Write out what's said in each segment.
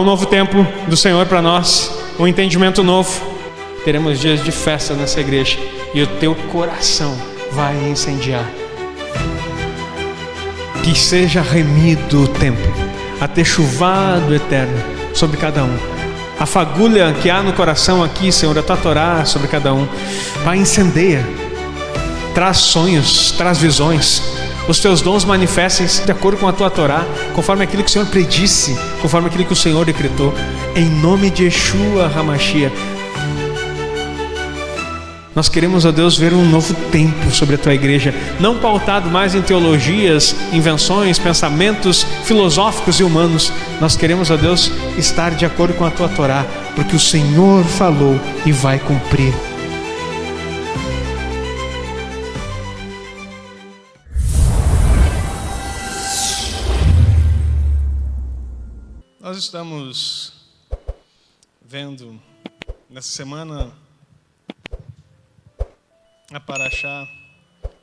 novo tempo do Senhor para nós, um entendimento novo. Teremos dias de festa nessa igreja e o teu coração vai incendiar. Que seja remido o tempo, até chuvado eterno sobre cada um. A fagulha que há no coração aqui, Senhor, a tua Torá sobre cada um, vai incendeia. Traz sonhos, traz visões. Os teus dons manifestem-se de acordo com a tua Torá, conforme aquilo que o Senhor predisse, conforme aquilo que o Senhor decretou. Em nome de Yeshua HaMashiach. Nós queremos, ó Deus, ver um novo tempo sobre a tua igreja, não pautado mais em teologias, invenções, pensamentos filosóficos e humanos. Nós queremos, ó Deus, estar de acordo com a tua Torá, porque o Senhor falou e vai cumprir. Nós estamos vendo nessa semana a Parashá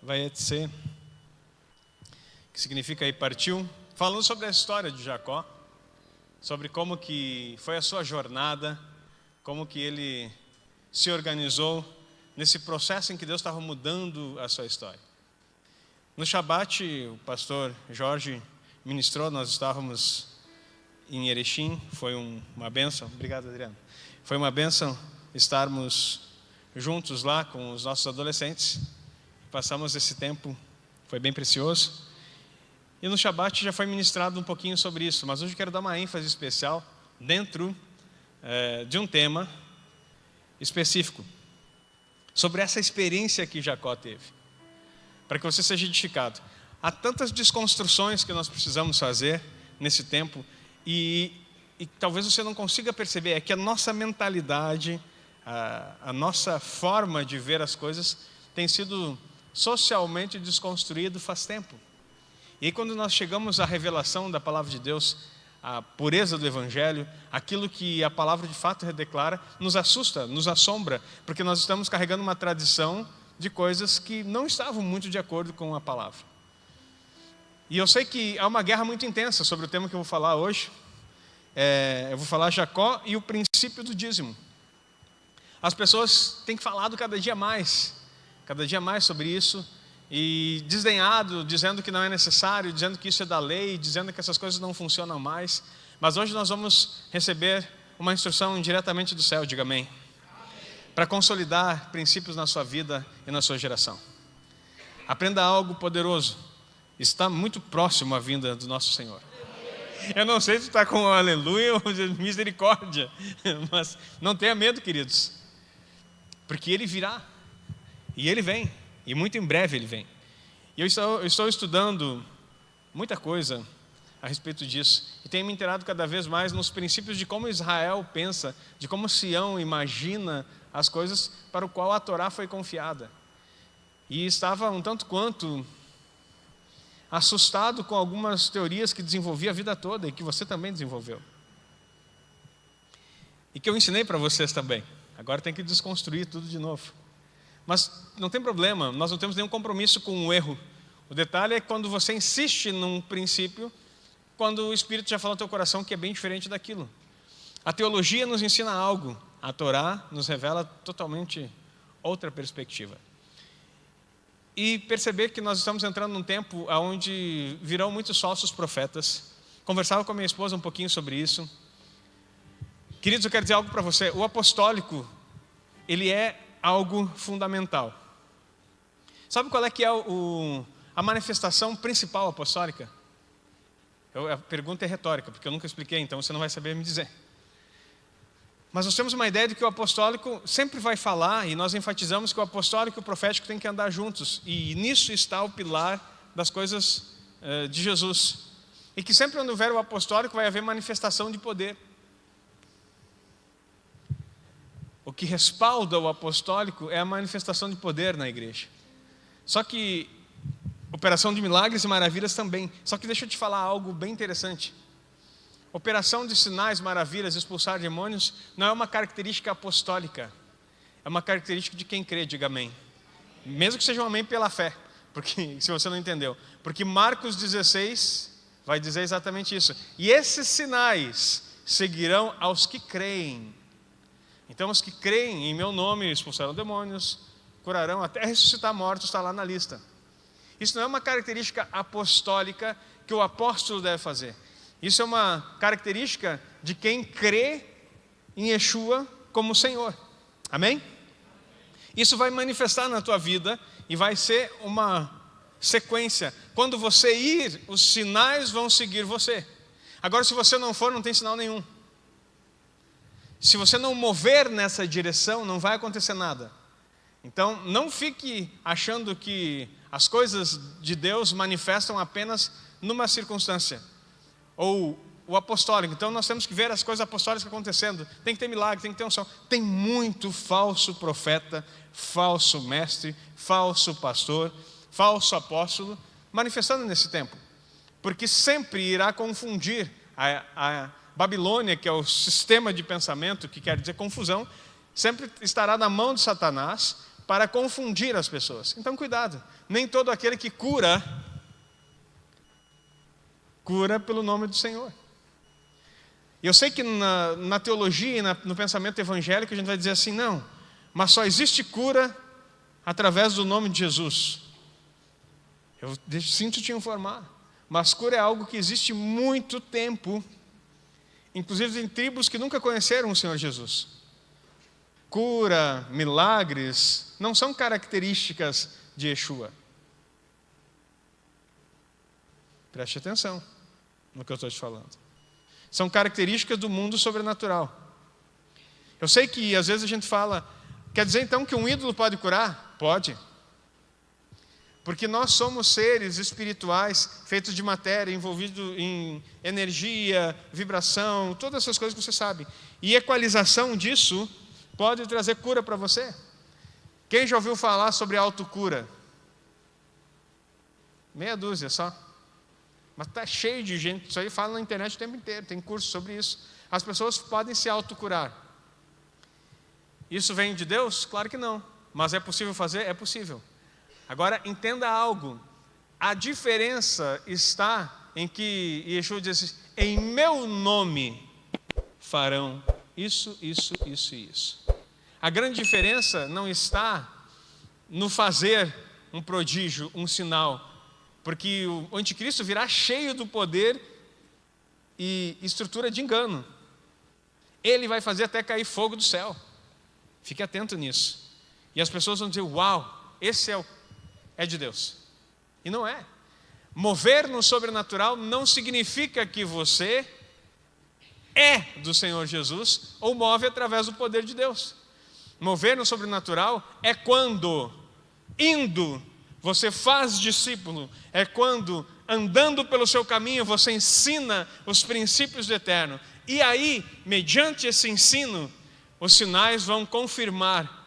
Vayetze, que significa aí partiu, falando sobre a história de Jacó, sobre como que foi a sua jornada, como que ele se organizou nesse processo em que Deus estava mudando a sua história. No Shabat, o pastor Jorge ministrou, nós estávamos em Erechim, foi uma bênção. Obrigado, Adriano. Foi uma bênção estarmos juntos lá com os nossos adolescentes. Passamos esse tempo, foi bem precioso. E no Shabat já foi ministrado um pouquinho sobre isso, mas hoje eu quero dar uma ênfase especial dentro de um tema específico, sobre essa experiência que Jacó teve, para que você seja edificado. Há tantas desconstruções que nós precisamos fazer nesse tempo, e talvez você não consiga perceber, é que a nossa mentalidade, a nossa forma de ver as coisas tem sido socialmente desconstruído faz tempo. E aí, quando nós chegamos à revelação da palavra de Deus, a pureza do Evangelho, aquilo que a palavra de fato declara, nos assusta, nos assombra, porque nós estamos carregando uma tradição de coisas que não estavam muito de acordo com a palavra. E eu sei que há uma guerra muito intensa sobre o tema que eu vou falar hoje. Eu vou falar Jacó e o princípio do dízimo. As pessoas têm falado cada dia mais sobre isso, e desdenhado, dizendo que não é necessário, dizendo que isso é da lei, dizendo que essas coisas não funcionam mais. Mas hoje nós vamos receber uma instrução diretamente do céu, diga amém, para consolidar princípios na sua vida e na sua geração. Aprenda algo poderoso, está muito próximo à vinda do nosso Senhor. Eu não sei se está com aleluia ou misericórdia, mas não tenha medo, queridos, porque Ele virá, e Ele vem, e muito em breve Ele vem. E eu estou estudando muita coisa a respeito disso, e tenho me inteirado cada vez mais nos princípios de como Israel pensa, de como Sião imagina as coisas para o qual a Torá foi confiada. E estava um tanto quanto assustado com algumas teorias que desenvolvi a vida toda, e que você também desenvolveu, e que eu ensinei para vocês também. Agora tem que desconstruir tudo de novo. Mas não tem problema, nós não temos nenhum compromisso com o erro. O detalhe é quando você insiste num princípio, quando o Espírito já fala no teu coração que é bem diferente daquilo. A teologia nos ensina algo, a Torá nos revela totalmente outra perspectiva. E perceber que nós estamos entrando num tempo onde virão muitos falsos profetas. Conversava com a minha esposa um pouquinho sobre isso. Queridos, eu quero dizer algo para você. O apostólico, ele é algo fundamental. Sabe qual é que é a manifestação principal apostólica? A pergunta é retórica, porque eu nunca expliquei, então você não vai saber me dizer. Mas nós temos uma ideia de que o apostólico sempre vai falar, e nós enfatizamos que o apostólico e o profético têm que andar juntos, e nisso está o pilar das coisas de Jesus. E que sempre onde houver o apostólico vai haver manifestação de poder. O que respalda o apostólico é a manifestação de poder na igreja. Só que, operação de milagres e maravilhas também. Só que deixa eu te falar algo bem interessante. Operação de sinais, maravilhas, expulsar demônios, não é uma característica apostólica. É uma característica de quem crê, diga amém. Mesmo que seja um amém pela fé, porque se você não entendeu. Porque Marcos 16 vai dizer exatamente isso. E esses sinais seguirão aos que creem. Então, os que creem em meu nome expulsarão demônios, curarão, até ressuscitar mortos, está lá na lista. Isso não é uma característica apostólica que o apóstolo deve fazer. Isso é uma característica de quem crê em Yeshua como Senhor. Amém? Isso vai manifestar na tua vida e vai ser uma sequência. Quando você ir, os sinais vão seguir você. Agora, se você não for, não tem sinal nenhum. Se você não mover nessa direção, não vai acontecer nada. Então, não fique achando que as coisas de Deus manifestam apenas numa circunstância. Ou o apostólico. Então, nós temos que ver as coisas apostólicas acontecendo. Tem que ter milagre, tem que ter unção. Tem muito falso profeta, falso mestre, falso pastor, falso apóstolo, manifestando nesse tempo. Porque sempre irá confundir a Babilônia, que é o sistema de pensamento, que quer dizer confusão, sempre estará na mão de Satanás para confundir as pessoas. Então, cuidado. Nem todo aquele que cura pelo nome do Senhor. E eu sei que na teologia e no pensamento evangélico a gente vai dizer assim, não, mas só existe cura através do nome de Jesus. Eu sinto te informar, mas cura é algo que existe muito tempo, inclusive em tribos que nunca conheceram o Senhor Jesus. Cura, milagres, não são características de Yeshua. Preste atenção no que eu estou te falando. São características do mundo sobrenatural. Eu sei que às vezes a gente fala, quer dizer então que um ídolo pode curar? Pode. Porque nós somos seres espirituais, feitos de matéria, envolvidos em energia, vibração, todas essas coisas que você sabe. E equalização disso pode trazer cura para você. Quem já ouviu falar sobre autocura? Meia dúzia só. Mas está cheio de gente, isso aí fala na internet o tempo inteiro, tem curso sobre isso. As pessoas podem se autocurar. Isso vem de Deus? Claro que não. Mas é possível fazer? É possível. Agora, entenda algo. A diferença está em que Yeshua diz, em meu nome farão isso, isso, isso e isso. A grande diferença não está no fazer um prodígio, um sinal, porque o anticristo virá cheio do poder e estrutura de engano. Ele vai fazer até cair fogo do céu. Fique atento nisso. E as pessoas vão dizer, uau, esse é de Deus. E não é. Mover no sobrenatural não significa que você é do Senhor Jesus ou move através do poder de Deus. Mover no sobrenatural é quando, indo, você faz discípulo, é quando, andando pelo seu caminho, você ensina os princípios do eterno. E aí, mediante esse ensino, os sinais vão confirmar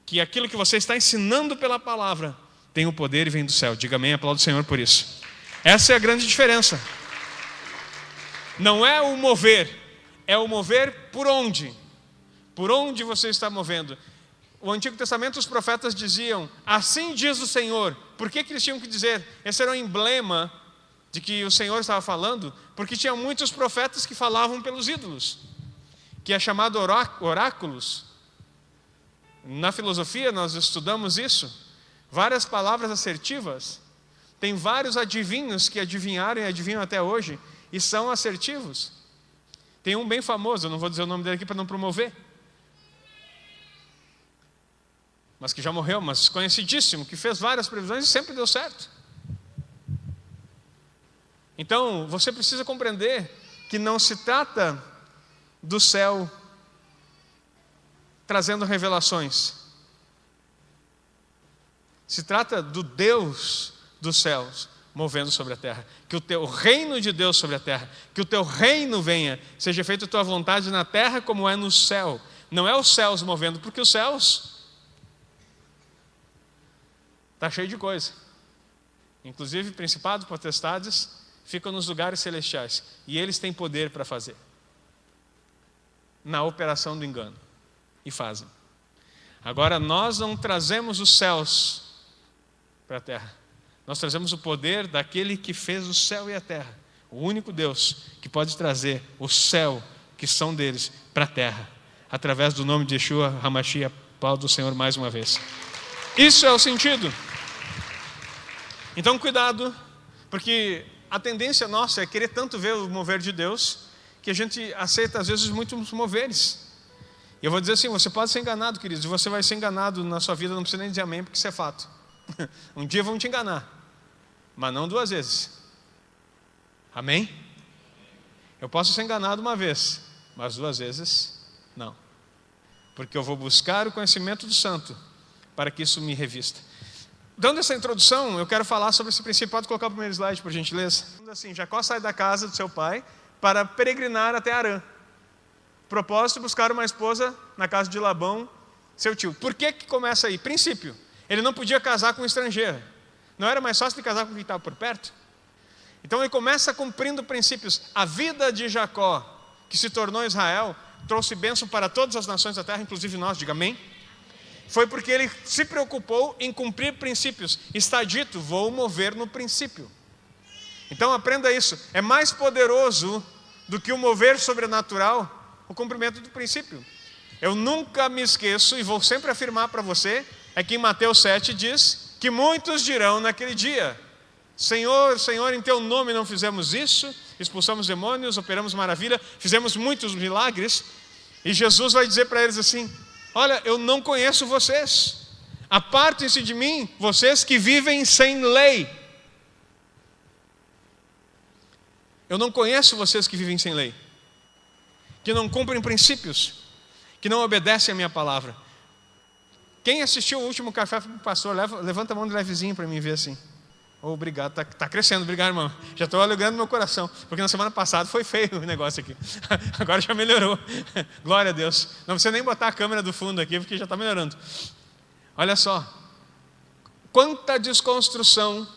que aquilo que você está ensinando pela palavra tem o poder e vem do céu. Diga amém, aplauda o Senhor por isso. Essa é a grande diferença. Não é o mover, é o mover por onde? Por onde você está movendo? O Antigo Testamento, os profetas diziam, assim diz o Senhor. Por que eles tinham que dizer? Esse era um emblema de que o Senhor estava falando, porque tinha muitos profetas que falavam pelos ídolos, que é chamado oráculos. Na filosofia nós estudamos isso. Várias palavras assertivas. Tem vários adivinhos que adivinharam e adivinham até hoje e são assertivos. Tem um bem famoso, eu não vou dizer o nome dele aqui para não promover, mas que já morreu, mas conhecidíssimo, que fez várias previsões e sempre deu certo. Então, você precisa compreender que não se trata do céu trazendo revelações. Se trata do Deus dos céus movendo sobre a terra. Que o teu reino de Deus sobre a terra, que o teu reino venha, seja feita a tua vontade na terra como é no céu. Não é os céus movendo, porque os céus está cheio de coisa. Inclusive, principados, potestades ficam nos lugares celestiais. E eles têm poder para fazer. Na operação do engano. E fazem. Agora, nós não trazemos os céus para a terra. Nós trazemos o poder daquele que fez o céu e a terra. O único Deus que pode trazer o céu, que são deles, para a terra, através do nome de Yeshua HaMashiach, Paulo do Senhor, mais uma vez. Isso é o sentido. Então, cuidado, porque a tendência nossa é querer tanto ver o mover de Deus, que a gente aceita, às vezes, muitos moveres. E eu vou dizer assim, você pode ser enganado, queridos, e você vai ser enganado na sua vida, não precisa nem dizer amém, porque isso é fato. Um dia vão te enganar, mas não 2 vezes. Amém? Eu posso ser enganado uma vez, mas 2 vezes, não. Porque eu vou buscar o conhecimento do santo, para que isso me revista. Dando essa introdução, eu quero falar sobre esse princípio. Pode colocar o primeiro slide, por gentileza. Assim, Jacó sai da casa do seu pai para peregrinar até Harã. Propósito, buscar uma esposa na casa de Labão, seu tio. Por que começa aí? Princípio. Ele não podia casar com um estrangeiro. Não era mais fácil de casar com quem estava por perto? Então ele começa cumprindo princípios. A vida de Jacó, que se tornou Israel, trouxe bênção para todas as nações da terra, inclusive nós, diga amém. Foi porque ele se preocupou em cumprir princípios. Está dito, vou mover no princípio. Então aprenda isso. É mais poderoso do que o mover sobrenatural, o cumprimento do princípio. Eu nunca me esqueço, e vou sempre afirmar para você, é que em Mateus 7 diz que muitos dirão naquele dia: Senhor, Senhor, em teu nome não fizemos isso, expulsamos demônios, operamos maravilha, fizemos muitos milagres. E Jesus vai dizer para eles assim: olha, eu não conheço vocês, apartem-se de mim, vocês que vivem sem lei. Eu não conheço vocês que vivem sem lei, que não cumprem princípios, que não obedecem a minha palavra. Quem assistiu o último café com o pastor, levanta a mão de levezinho para mim ver assim. Oh, obrigado, está crescendo, obrigado, irmão. Já estou alegrando meu coração, porque na semana passada foi feio o negócio aqui. Agora já melhorou. Glória a Deus. Não precisa nem botar a câmera do fundo aqui, porque já está melhorando. Olha só, quanta desconstrução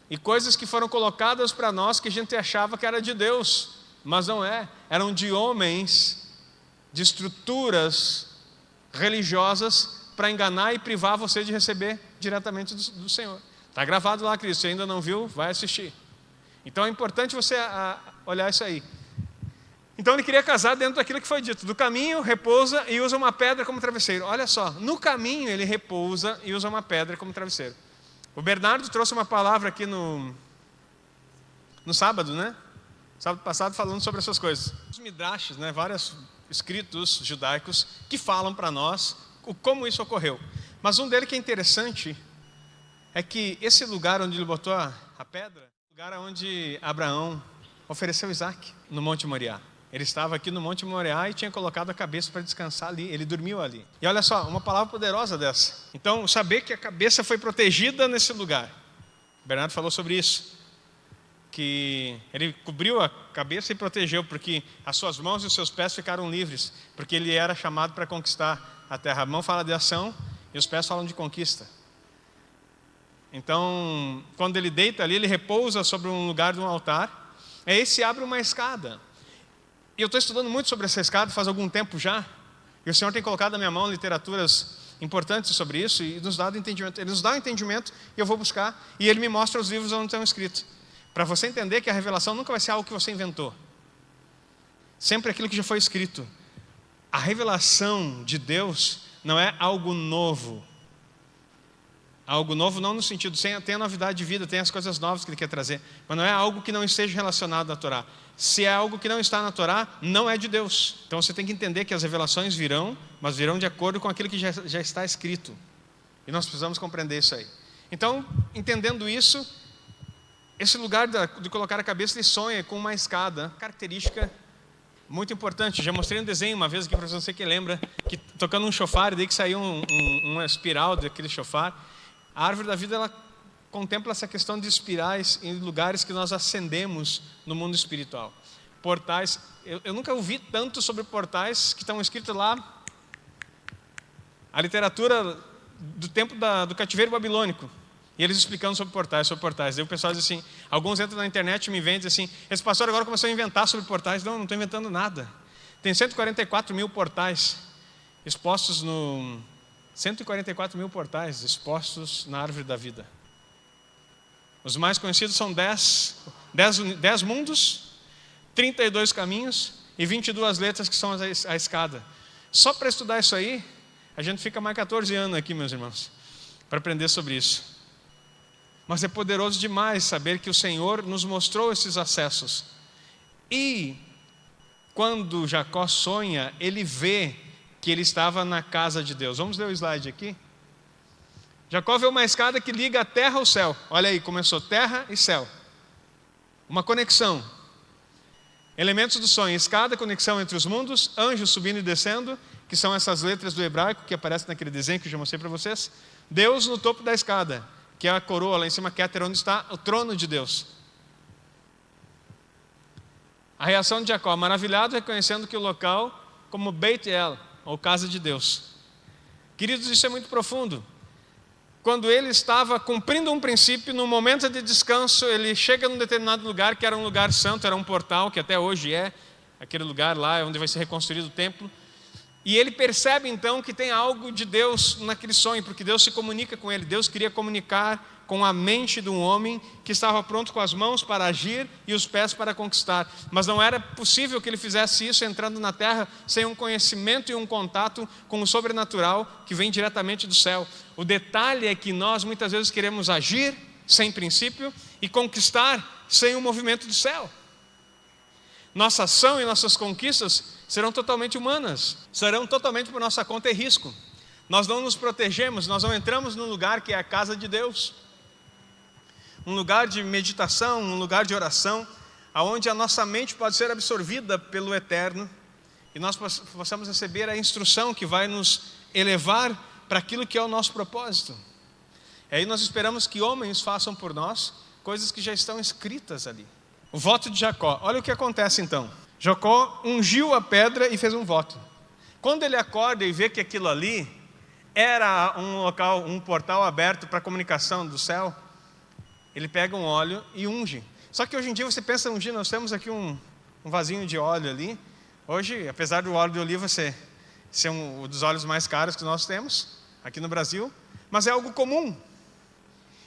e coisas que foram colocadas para nós que a gente achava que era de Deus, mas não é. Eram de homens, de estruturas religiosas para enganar e privar você de receber diretamente do Senhor. Está gravado lá, Cristo. Se ainda não viu, vai assistir. Então é importante você olhar isso aí. Então ele queria casar dentro daquilo que foi dito. Do caminho, repousa e usa uma pedra como travesseiro. Olha só, no caminho ele repousa e usa uma pedra como travesseiro. O Bernardo trouxe uma palavra aqui no sábado, né? Sábado passado, falando sobre essas coisas. Os midrashes, né? Vários escritos judaicos que falam para nós como isso ocorreu. Mas um deles que é interessante é que esse lugar onde ele botou a pedra, o lugar onde Abraão ofereceu Isaac, no Monte Moriá. Ele estava aqui no Monte Moriá e tinha colocado a cabeça para descansar ali, ele dormiu ali. E olha só, uma palavra poderosa dessa. Então, saber que a cabeça foi protegida nesse lugar. O Bernardo falou sobre isso, que ele cobriu a cabeça e protegeu, porque as suas mãos e os seus pés ficaram livres, porque ele era chamado para conquistar a terra. A mão fala de ação e os pés falam de conquista. Então, quando ele deita ali, ele repousa sobre um lugar de um altar, aí se abre uma escada. E eu estou estudando muito sobre essa escada faz algum tempo já, e o Senhor tem colocado na minha mão literaturas importantes sobre isso, e nos dá entendimento. Ele nos dá o entendimento, e eu vou buscar, e ele me mostra os livros onde estão escritos, para você entender que a revelação nunca vai ser algo que você inventou, sempre aquilo que já foi escrito. A revelação de Deus não é algo novo. Algo novo não no sentido, tem a novidade de vida, tem as coisas novas que ele quer trazer, mas não é algo que não esteja relacionado à Torá. Se é algo que não está na Torá, não é de Deus. Então você tem que entender que as revelações virão, mas virão de acordo com aquilo que já está escrito. E nós precisamos compreender isso aí. Então, entendendo isso, esse lugar de colocar a cabeça, ele sonha com uma escada, característica muito importante. Já mostrei um desenho uma vez aqui para você que lembra, que tocando um chofar, e daí que saiu uma espiral daquele chofar. A árvore da vida, ela contempla essa questão de espirais em lugares que nós ascendemos no mundo espiritual. Portais, eu nunca ouvi tanto sobre portais que estão escritos lá. A literatura do tempo do cativeiro babilônico. E eles explicando sobre portais. Daí o pessoal diz assim, alguns entram na internet e me vendem assim, esse pastor agora começou a inventar sobre portais. Não estou inventando nada. Tem 144 mil portais expostos 144 mil portais expostos na árvore da vida. Os mais conhecidos são 10, 10 mundos, 32 caminhos e 22 letras que são a escada. Só para estudar isso aí, a gente fica mais 14 anos aqui, meus irmãos, para aprender sobre isso. Mas é poderoso demais saber que o Senhor nos mostrou esses acessos. E quando Jacó sonha, ele vê que ele estava na casa de Deus. Vamos ler o slide aqui? Jacó vê uma escada que liga a terra ao céu. Olha aí, começou terra e céu. Uma conexão. Elementos do sonho: escada, conexão entre os mundos, anjos subindo e descendo, que são essas letras do hebraico que aparecem naquele desenho que eu já mostrei para vocês. Deus no topo da escada, que é a coroa lá em cima, que é onde está o trono de Deus. A reação de Jacó: maravilhado, reconhecendo que o local como Beit El, ou casa de Deus. Queridos, isso é muito profundo. Quando ele estava cumprindo um princípio, no momento de descanso, ele chega num determinado lugar, que era um lugar santo, era um portal, que até hoje é aquele lugar lá onde vai ser reconstruído o templo. E ele percebe então que tem algo de Deus naquele sonho, porque Deus se comunica com ele. Deus queria comunicar com a mente de um homem que estava pronto com as mãos para agir e os pés para conquistar. Mas não era possível que ele fizesse isso entrando na terra sem um conhecimento e um contato com o sobrenatural que vem diretamente do céu. O detalhe é que nós muitas vezes queremos agir sem princípio e conquistar sem o movimento do céu. Nossa ação e nossas conquistas serão totalmente humanas, serão totalmente por nossa conta e risco. Nós não nos protegemos, nós não entramos num lugar que é a casa de Deus, um lugar de meditação, um lugar de oração, onde a nossa mente pode ser absorvida pelo Eterno e nós possamos receber a instrução que vai nos elevar para aquilo que é o nosso propósito. E aí nós esperamos que homens façam por nós coisas que já estão escritas ali. O voto de Jacó. Olha o que acontece então. Jacó ungiu a pedra e fez um voto. Quando ele acorda e vê que aquilo ali era um local, um portal aberto para a comunicação do céu, ele pega um óleo e unge. Só que hoje em dia você pensa em ungir, nós temos aqui um vasinho de óleo ali. Hoje, apesar do óleo de oliva ser um dos óleos mais caros que nós temos aqui no Brasil, mas é algo comum.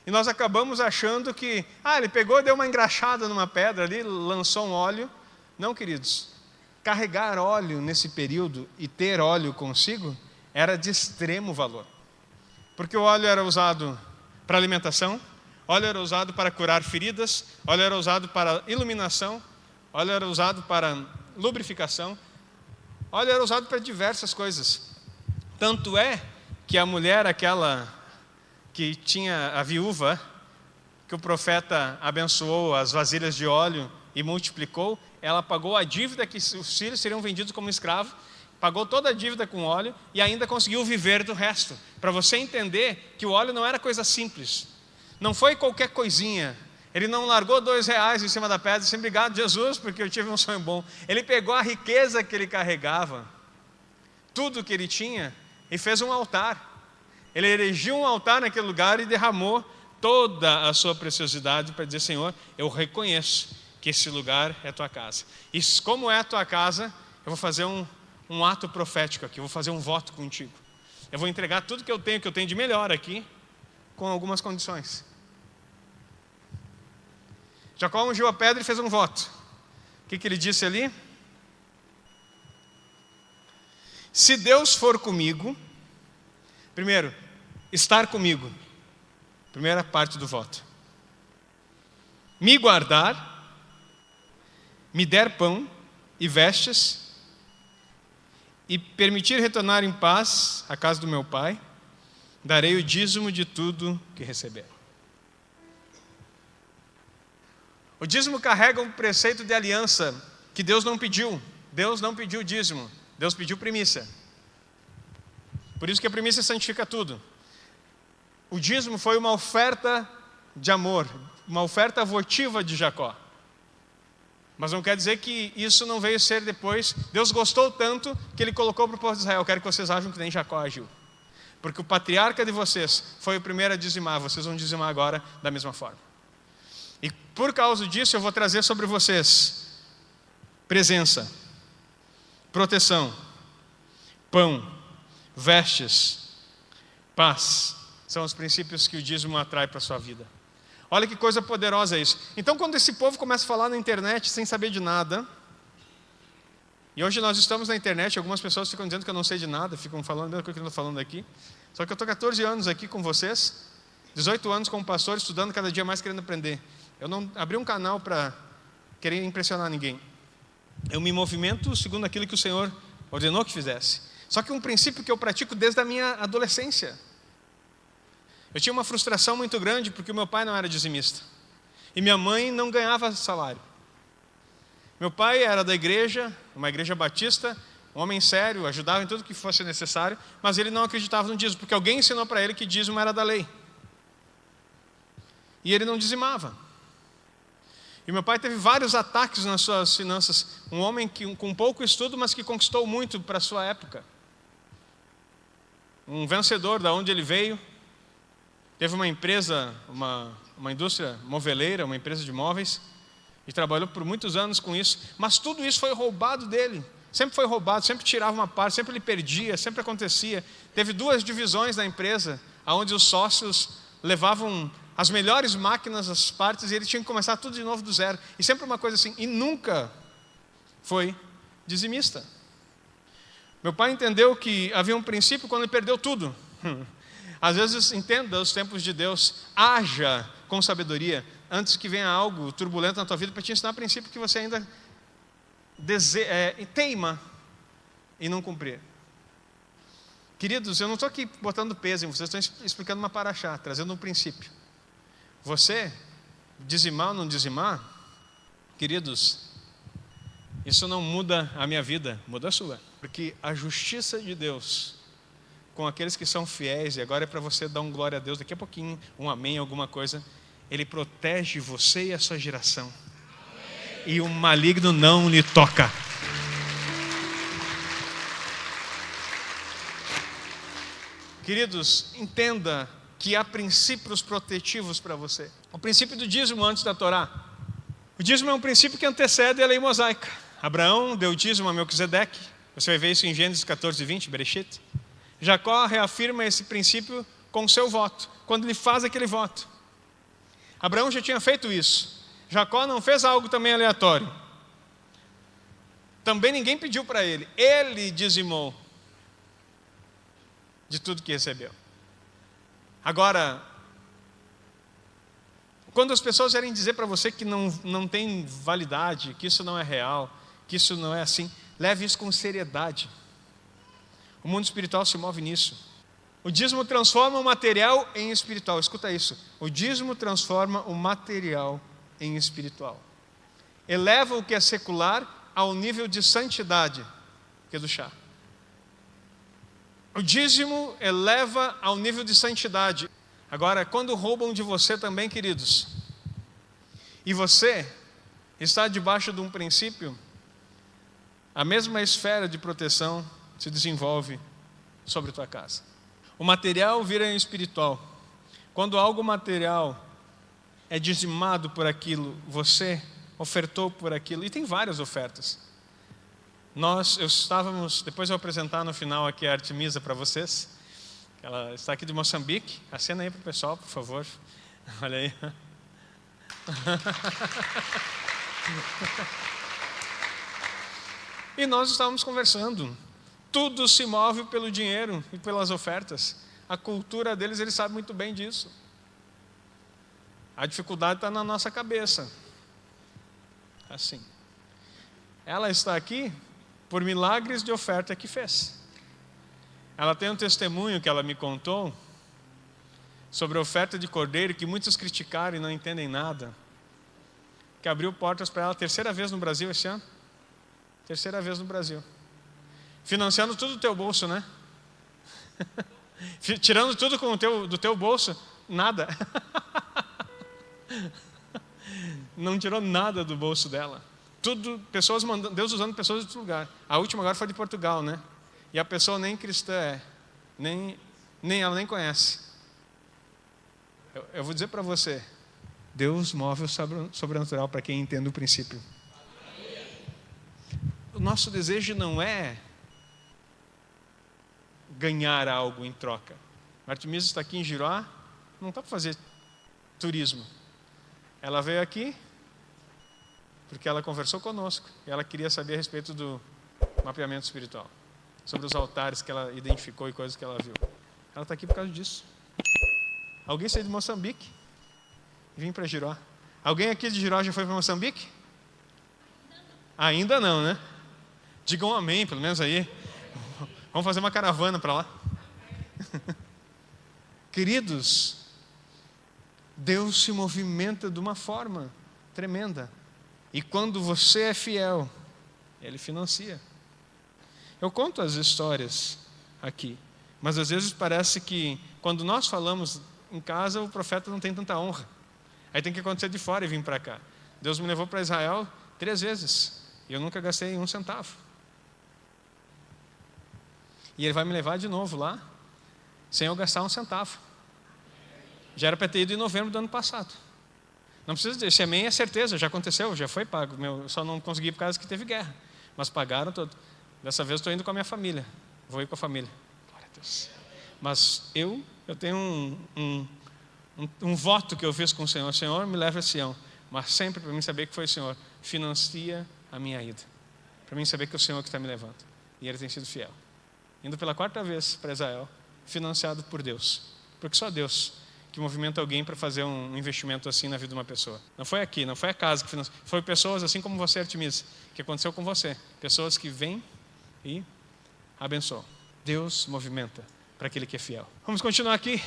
E nós acabamos achando que, ele pegou, deu uma engraxada numa pedra ali, lançou um óleo. Não, queridos, carregar óleo nesse período e ter óleo consigo era de extremo valor. Porque o óleo era usado para alimentação, óleo era usado para curar feridas, óleo era usado para iluminação, óleo era usado para lubrificação, óleo era usado para diversas coisas. Tanto é que a mulher, aquela que tinha a viúva, que o profeta abençoou as vasilhas de óleo e multiplicou, ela pagou a dívida que os filhos seriam vendidos como escravos, pagou toda a dívida com óleo e ainda conseguiu viver do resto. Para você entender que o óleo não era coisa simples, não foi qualquer coisinha. Ele não largou R$2 em cima da pedra e disse: obrigado, Jesus, porque eu tive um sonho bom. Ele pegou a riqueza que ele carregava, tudo que ele tinha, e fez um altar. Ele erigiu um altar naquele lugar e derramou toda a sua preciosidade para dizer: Senhor, eu reconheço que esse lugar é a tua casa. E como é a tua casa, eu vou fazer um ato profético aqui, eu vou fazer um voto contigo. Eu vou entregar tudo que eu tenho de melhor aqui, com algumas condições. Jacó ungiu a pedra e fez um voto. O que ele disse ali? Se Deus for comigo, primeiro, estar comigo, primeira parte do voto. Me guardar, me der pão e vestes, e permitir retornar em paz à casa do meu pai, darei o dízimo de tudo que receber. O dízimo carrega um preceito de aliança que Deus não pediu. Deus não pediu dízimo, Deus pediu primícia. Por isso que a primícia santifica tudo. O dízimo foi uma oferta de amor, uma oferta votiva de Jacó. Mas não quer dizer que isso não veio ser depois. Deus gostou tanto que ele colocou para o povo de Israel: eu quero que vocês ajam que nem Jacó agiu. Porque o patriarca de vocês foi o primeiro a dizimar, vocês vão dizimar agora da mesma forma. E por causa disso eu vou trazer sobre vocês presença, proteção, pão, vestes, paz. São os princípios que o dízimo atrai para a sua vida. Olha que coisa poderosa isso. Então, quando esse povo começa a falar na internet sem saber de nada, e hoje nós estamos na internet, algumas pessoas ficam dizendo que eu não sei de nada, ficam falando a mesma coisa que eu estou falando aqui. Só que eu estou 14 anos aqui com vocês, 18 anos como pastor, estudando cada dia mais, querendo aprender. Eu não abri um canal para querer impressionar ninguém. Eu me movimento segundo aquilo que o Senhor ordenou que fizesse. Só que um princípio que eu pratico desde a minha adolescência. Eu tinha uma frustração muito grande porque o meu pai não era dizimista. E minha mãe não ganhava salário. Meu pai era da igreja, uma igreja batista, um homem sério, ajudava em tudo que fosse necessário, mas ele não acreditava no dízimo, porque alguém ensinou para ele que dízimo era da lei. E ele não dizimava. E meu pai teve vários ataques nas suas finanças. Um homem com pouco estudo, mas que conquistou muito para a sua época. Um vencedor da onde ele veio. Teve uma empresa, uma indústria moveleira, uma empresa de móveis. E trabalhou por muitos anos com isso. Mas tudo isso foi roubado dele. Sempre foi roubado, sempre tirava uma parte, sempre ele perdia, sempre acontecia. Teve 2 divisões da empresa, onde os sócios levavam as melhores máquinas, as partes, e ele tinha que começar tudo de novo do zero. E sempre uma coisa assim, e nunca foi dizimista. Meu pai entendeu que havia um princípio quando ele perdeu tudo. Às vezes, entenda os tempos de Deus, haja com sabedoria, antes que venha algo turbulento na tua vida, para te ensinar princípio que você ainda teima em não cumprir. Queridos, eu não estou aqui botando peso em vocês, estou explicando uma paraxá, trazendo um princípio. Você, dizimar ou não dizimar, queridos, isso não muda a minha vida, muda a sua. Porque a justiça de Deus com aqueles que são fiéis, e agora é para você dar um glória a Deus daqui a pouquinho, um amém, alguma coisa, Ele protege você e a sua geração. E o maligno não lhe toca. Queridos, entenda que há princípios protetivos para você. O princípio do dízimo antes da Torá. O dízimo é um princípio que antecede a lei mosaica. Abraão deu dízimo a Melquisedeque. Você vai ver isso em Gênesis 14, 20, Bereshit. Jacó reafirma esse princípio com o seu voto, quando ele faz aquele voto. Abraão já tinha feito isso. Jacó não fez algo também aleatório. Também ninguém pediu para ele. Ele dizimou de tudo que recebeu. Agora, quando as pessoas vierem dizer para você que não tem validade, que isso não é real, que isso não é assim, leve isso com seriedade. O mundo espiritual se move nisso. O dízimo transforma o material em espiritual. Escuta isso. O dízimo transforma o material em espiritual. Eleva o que é secular ao nível de santidade, que é do chá. O dízimo eleva ao nível de santidade. Agora, quando roubam de você também, queridos, e você está debaixo de um princípio, a mesma esfera de proteção se desenvolve sobre a tua casa. O material vira espiritual. Quando algo material é dizimado por aquilo, você ofertou por aquilo, e tem várias ofertas. Depois eu vou apresentar no final aqui a Artemisa para vocês. Ela está aqui de Moçambique. Acena aí para o pessoal, por favor. Olha aí. E nós estávamos conversando. Tudo se move pelo dinheiro e pelas ofertas. A cultura deles, eles sabem muito bem disso. A dificuldade está na nossa cabeça. Assim. Ela está aqui por milagres de oferta que fez. Ela tem um testemunho que ela me contou sobre a oferta de cordeiro que muitos criticaram e não entendem nada, que abriu portas para ela, 3ª vez no Brasil esse ano. 3ª vez no Brasil. Financiando tudo do teu bolso, né? Tirando tudo do teu bolso, nada. Não tirou nada do bolso dela. Tudo, pessoas mandando, Deus usando pessoas de outro lugar. A última agora foi de Portugal, né? E a pessoa nem cristã é, ela nem conhece. Eu vou dizer para você, Deus move o sobrenatural para quem entende o princípio. O nosso desejo não é ganhar algo em troca. Artemisa está aqui em Giroá, não está para fazer turismo. Ela veio aqui porque ela conversou conosco e ela queria saber a respeito do mapeamento espiritual, sobre os altares que ela identificou e coisas que ela viu. Ela está aqui por causa disso. Alguém saiu de Moçambique e vim para Giró. Alguém aqui de Giró já foi para Moçambique? Ainda não, né? Digam um amém, pelo menos aí. Vamos fazer uma caravana para lá. Queridos, Deus se movimenta de uma forma tremenda. E quando você é fiel, Ele financia. Eu conto as histórias aqui, mas às vezes parece que quando nós falamos em casa, o profeta não tem tanta honra. Aí tem que acontecer de fora e vir para cá. Deus me levou para Israel 3 vezes e eu nunca gastei 1 centavo. E Ele vai me levar de novo lá, sem eu gastar 1 centavo. Já era para ter ido em novembro do ano passado. Não precisa dizer, esse amém é certeza, já aconteceu, já foi pago. Eu só não consegui ir por causa que teve guerra. Mas pagaram todo. Dessa vez estou indo com a minha família. Vou ir com a família. Glória a Deus. Mas eu tenho um voto que eu fiz com o Senhor. Senhor, me leva a Sião. Mas sempre para mim saber que foi o Senhor. Financia a minha ida. Para mim saber que é o Senhor que está me levando. E Ele tem sido fiel. Indo pela 4ª vez para Israel, financiado por Deus. Porque só Deus que movimenta alguém para fazer um investimento assim na vida de uma pessoa. Não foi aqui, não foi a casa que financiou. Foi pessoas assim como você, Artemis, que aconteceu com você. Pessoas que vêm e abençoam. Deus movimenta para aquele que é fiel. Vamos continuar aqui.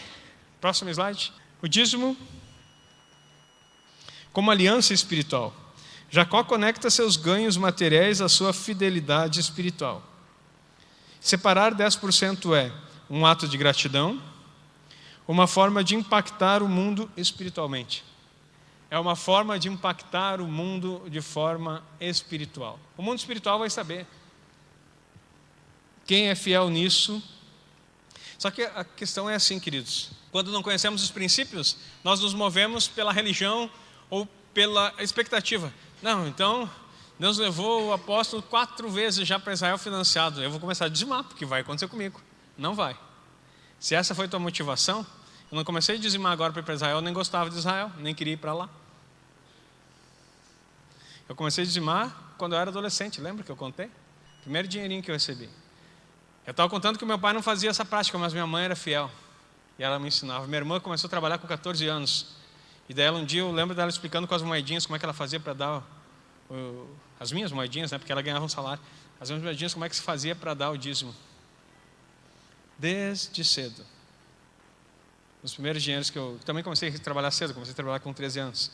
Próximo slide. O dízimo como aliança espiritual. Jacó conecta seus ganhos materiais à sua fidelidade espiritual. Separar 10% é um ato de gratidão, uma forma de impactar o mundo espiritualmente. É uma forma de impactar o mundo de forma espiritual. O mundo espiritual vai saber quem é fiel nisso. Só que a questão é assim, queridos. Quando não conhecemos os princípios, nós nos movemos pela religião ou pela expectativa. Não, então, Deus levou o apóstolo 4 vezes já para Israel financiado. Eu vou começar a dizimar, porque vai acontecer comigo. Não vai. Se essa foi tua motivação, eu não comecei a dizimar agora para ir para Israel, eu nem gostava de Israel, nem queria ir para lá. Eu comecei a dizimar quando eu era adolescente, lembra que eu contei? Primeiro dinheirinho que eu recebi. Eu estava contando que meu pai não fazia essa prática, mas minha mãe era fiel. E ela me ensinava. Minha irmã começou a trabalhar com 14 anos. E daí um dia eu lembro dela explicando com as moedinhas como é que ela fazia para dar as minhas moedinhas, né, porque ela ganhava um salário. As minhas moedinhas, como é que se fazia para dar o dízimo. Desde cedo. Nos primeiros dinheiros que eu também comecei a trabalhar cedo, comecei a trabalhar com 13 anos.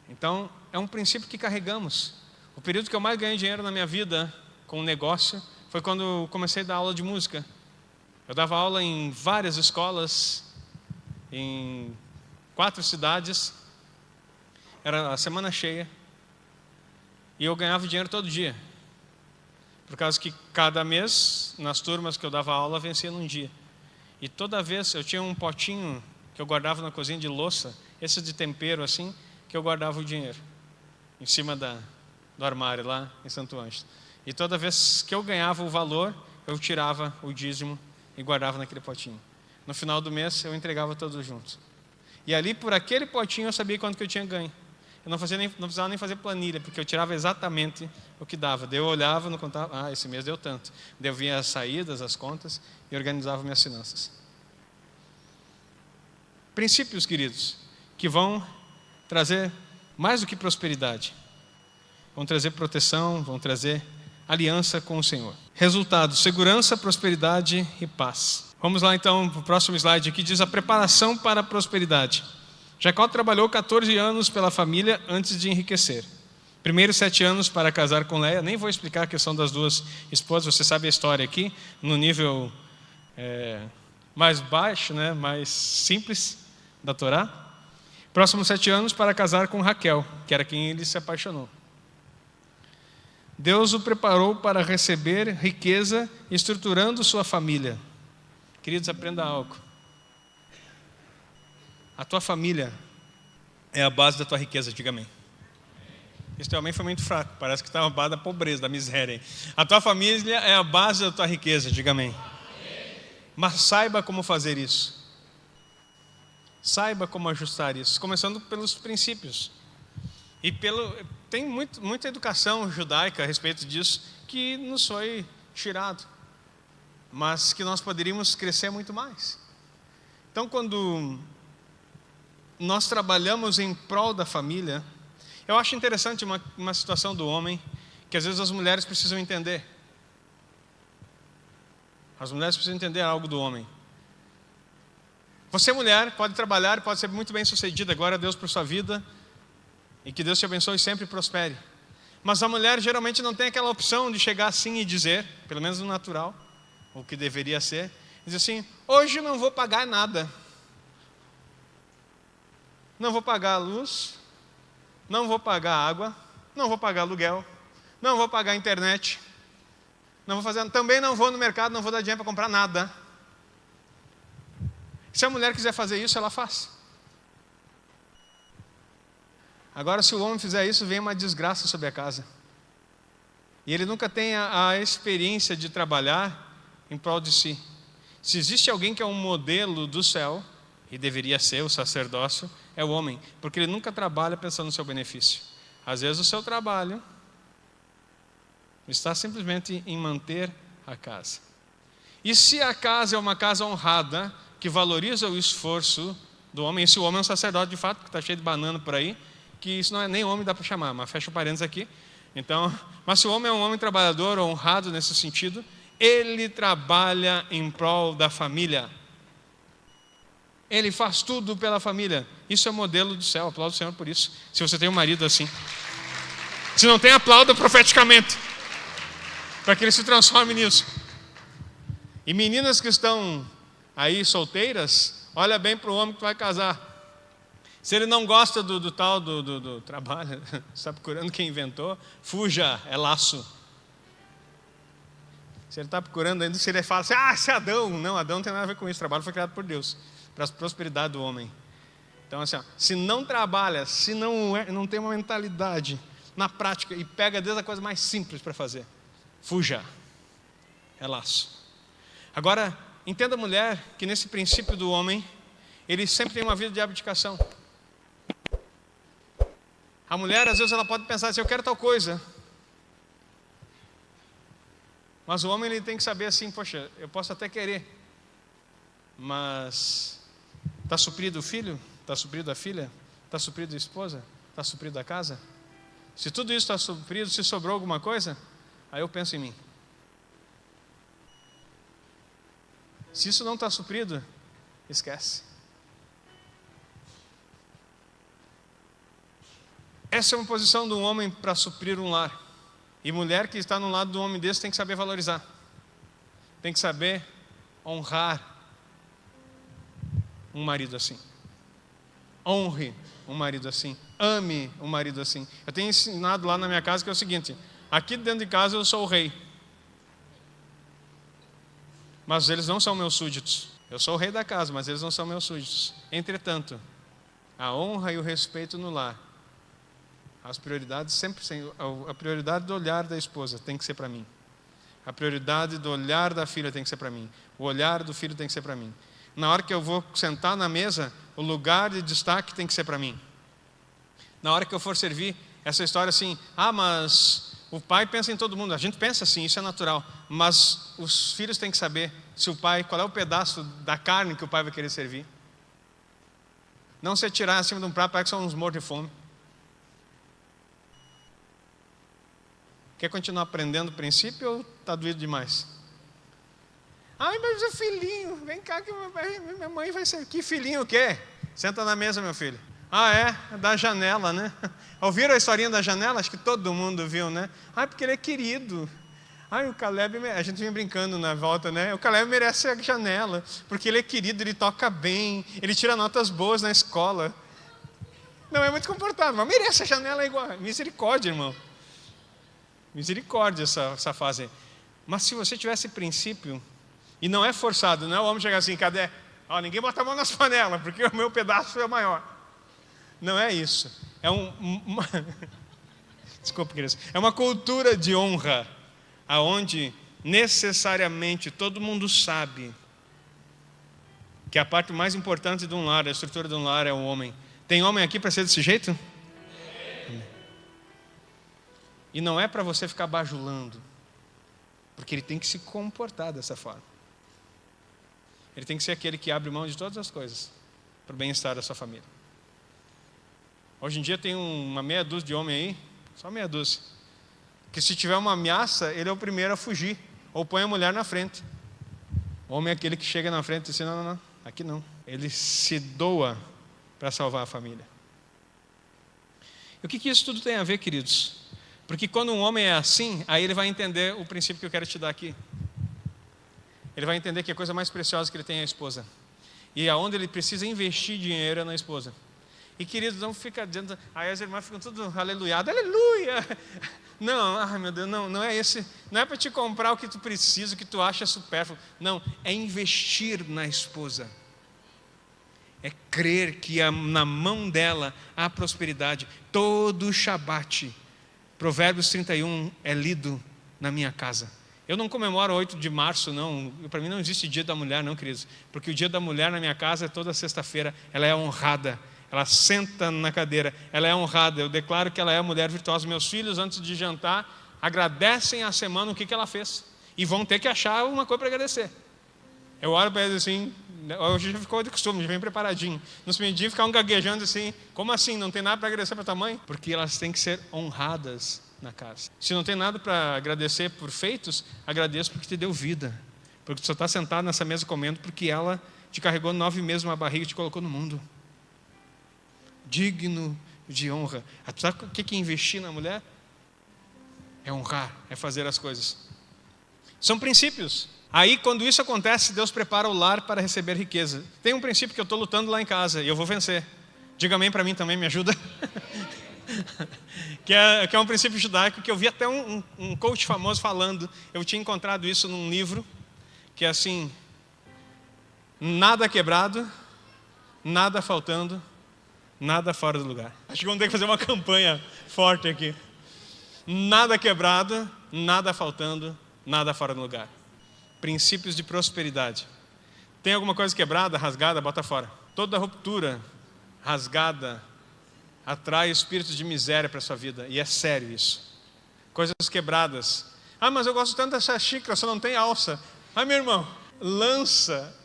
Então, é um princípio que carregamos. O período que eu mais ganhei dinheiro na minha vida com um negócio foi quando eu comecei a dar aula de música. Eu dava aula em várias escolas, em 4 cidades. Era a semana cheia. E eu ganhava dinheiro todo dia. Por causa que cada mês, nas turmas que eu dava aula, vencia num dia. E toda vez eu tinha um potinho que eu guardava na cozinha de louça, esse de tempero assim, que eu guardava o dinheiro. Em cima do armário lá em Santo Ângelo. E toda vez que eu ganhava o valor, eu tirava o dízimo e guardava naquele potinho. No final do mês, eu entregava todos juntos. E ali, por aquele potinho, eu sabia quanto que eu tinha ganho. Eu não precisava nem fazer planilha, porque eu tirava exatamente o que dava. Daí eu olhava, não contava, esse mês deu tanto. Daí eu vinha as saídas, as contas e organizava minhas finanças. Princípios, queridos, que vão trazer mais do que prosperidade. Vão trazer proteção, vão trazer aliança com o Senhor. Resultado: segurança, prosperidade e paz. Vamos lá então para o próximo slide aqui, diz a preparação para a prosperidade. Jacó trabalhou 14 anos pela família antes de enriquecer. Primeiros 7 anos para casar com Leia. Nem vou explicar a questão das 2 esposas, você sabe a história aqui, no nível mais baixo, né, mais simples da Torá. Próximos 7 anos para casar com Raquel, que era quem ele se apaixonou. Deus o preparou para receber riqueza, estruturando sua família. Queridos, aprenda algo. A tua família é a base da tua riqueza, diga amém. Esse teu amém foi muito fraco, parece que está a base da pobreza, da miséria. A tua família é a base da tua riqueza, diga amém. Mas saiba como fazer isso. Saiba como ajustar isso, começando pelos princípios. E tem muita educação judaica a respeito disso que nos foi tirado, mas que nós poderíamos crescer muito mais. Então, quando nós trabalhamos em prol da família, eu acho interessante uma situação do homem que às vezes as mulheres precisam entender. As mulheres precisam entender algo do homem. Você, mulher, pode trabalhar, pode ser muito bem sucedida, glória a Deus por sua vida, e que Deus te abençoe e sempre prospere. Mas a mulher geralmente não tem aquela opção de chegar assim e dizer, pelo menos no natural, o que deveria ser, dizer assim: hoje não vou pagar nada. Não vou pagar a luz, não vou pagar a água, não vou pagar aluguel, não vou pagar a internet, também não vou no mercado, não vou dar dinheiro para comprar nada. Se a mulher quiser fazer isso, ela faz. Agora, se o homem fizer isso, vem uma desgraça sobre a casa. E ele nunca tem a experiência de trabalhar em prol de si. Se existe alguém que é um modelo do céu, e deveria ser o sacerdócio, é o homem, porque ele nunca trabalha pensando no seu benefício. Às vezes o seu trabalho está simplesmente em manter a casa. E se a casa é uma casa honrada, que valoriza o esforço do homem, e se o homem é um sacerdote de fato, que está cheio de banana por aí, que isso não é nem homem, dá para chamar, mas fecha o parênteses aqui. Então, mas se o homem é um homem trabalhador, honrado nesse sentido, ele trabalha em prol da família. Ele faz tudo pela família. Isso é modelo do céu, aplaudo o Senhor por isso. Se você tem um marido assim. Se não tem, aplauda profeticamente, para que ele se transforme nisso. E meninas que estão aí solteiras, olha bem para o homem que vai casar. Se ele não gosta do trabalho, está procurando quem inventou, fuja, é laço. Se ele está procurando ainda, se ele fala assim: esse é Adão. Não, Adão não tem nada a ver com isso, o trabalho foi criado por Deus, para a prosperidade do homem. Então assim, se não trabalha, se não tem uma mentalidade na prática, e pega desde a coisa mais simples para fazer, fuja, é laço. Agora, entenda, mulher, que nesse princípio do homem, ele sempre tem uma vida de abdicação. A mulher, às vezes, ela pode pensar assim: eu quero tal coisa. Mas o homem, ele tem que saber assim: poxa, eu posso até querer, mas está suprido o filho? Está suprido a filha? Está suprido a esposa? Está suprido a casa? Se tudo isso está suprido, se sobrou alguma coisa, aí eu penso em mim. Se isso não está suprido, esquece. Essa é uma posição de um homem para suprir um lar. E mulher que está no lado do homem desse tem que saber valorizar. Tem que saber honrar um marido assim. Honre um marido assim. Ame um marido assim. Eu tenho ensinado lá na minha casa que é o seguinte: aqui dentro de casa eu sou o rei, mas eles não são meus súditos. Eu sou o rei da casa, mas eles não são meus súditos. Entretanto, a honra e o respeito no lar, as prioridades sempre, a prioridade do olhar da esposa tem que ser para mim. A prioridade do olhar da filha tem que ser para mim. O olhar do filho tem que ser para mim. Na hora que eu vou sentar na mesa, o lugar de destaque tem que ser para mim. Na hora que eu for servir, essa história assim: mas o pai pensa em todo mundo. A gente pensa assim, isso é natural. Mas os filhos têm que saber se o pai, qual é o pedaço da carne que o pai vai querer servir. Não se atirar acima de um prato, parece que são uns mortos de fome. Quer continuar aprendendo o princípio ou está doído demais? Mas o filhinho, vem cá que minha mãe vai ser. Que filhinho o quê? Senta na mesa, meu filho. É da janela, né? Ouviram a historinha da janela? Acho que todo mundo viu, né? Porque ele é querido. O Caleb, a gente vem brincando na volta, né? O Caleb merece a janela, porque ele é querido, ele toca bem, ele tira notas boas na escola. Não é muito comportado, mas merece a janela igual. Misericórdia, irmão. Misericórdia essa fase. Mas se você tivesse princípio, e não é forçado, não é o homem chegar assim: cadê? Ninguém bota a mão nas panelas, porque o meu pedaço é maior. Não é isso. Desculpa, criança. É uma cultura de honra, aonde necessariamente todo mundo sabe que a parte mais importante de um lar, a estrutura de um lar é o homem. Tem homem aqui para ser desse jeito? E não é para você ficar bajulando, porque ele tem que se comportar dessa forma. Ele tem que ser aquele que abre mão de todas as coisas para o bem-estar da sua família. Hoje em dia tem uma meia dúzia de homem aí, só meia dúzia, que se tiver uma ameaça, ele é o primeiro a fugir, ou põe a mulher na frente. O homem é aquele que chega na frente e diz, não, aqui não. Ele se doa para salvar a família. E o que isso tudo tem a ver, queridos? Porque quando um homem é assim, aí ele vai entender o princípio que eu quero te dar aqui. Ele vai entender que a coisa mais preciosa que ele tem é a esposa. E aonde ele precisa investir dinheiro é na esposa. E queridos, não fica dizendo, aí as irmãs ficam tudo aleluiado, aleluia. Não, ai meu Deus, não é esse, não é para te comprar o que tu precisa, o que tu acha supérfluo. Não, é investir na esposa. É crer que na mão dela há prosperidade. Todo Shabat, Provérbios 31 é lido na minha casa. Eu não comemoro 8 de março, não. Para mim não existe dia da mulher, não, queridos. Porque o dia da mulher na minha casa é toda sexta-feira. Ela é honrada. Ela senta na cadeira. Ela é honrada. Eu declaro que ela é a mulher virtuosa. Meus filhos, antes de jantar, agradecem a semana o que ela fez. E vão ter que achar uma coisa para agradecer. Eu olho para eles assim, hoje já ficou de costume, já vem preparadinho. Nos primeiros dias ficavam gaguejando assim, como assim, não tem nada para agradecer para tua mãe? Porque elas têm que ser honradas na casa. Se não tem nada para agradecer por feitos, agradeço porque te deu vida. Porque tu só está sentado nessa mesa comendo porque ela te carregou 9 meses numa barriga e te colocou no mundo. Digno de honra. Tu sabe o que é investir na mulher? É honrar, é fazer as coisas. São princípios. Aí, quando isso acontece, Deus prepara o lar para receber riqueza. Tem um princípio que eu estou lutando lá em casa e eu vou vencer. Diga amém para mim também, me ajuda. que é um princípio judaico que eu vi até um coach famoso falando. Eu tinha encontrado isso num livro, que é assim, nada quebrado, nada faltando, nada fora do lugar. Acho que vamos ter que fazer uma campanha forte aqui. Nada quebrado, nada faltando, nada fora do lugar. Princípios de prosperidade. Tem alguma coisa quebrada, rasgada, bota fora. Toda ruptura, rasgada, atrai espíritos de miséria para a sua vida. E é sério isso. Coisas quebradas. Ah, mas eu gosto tanto dessa xícara, só não tem alça. Ah, meu irmão, lança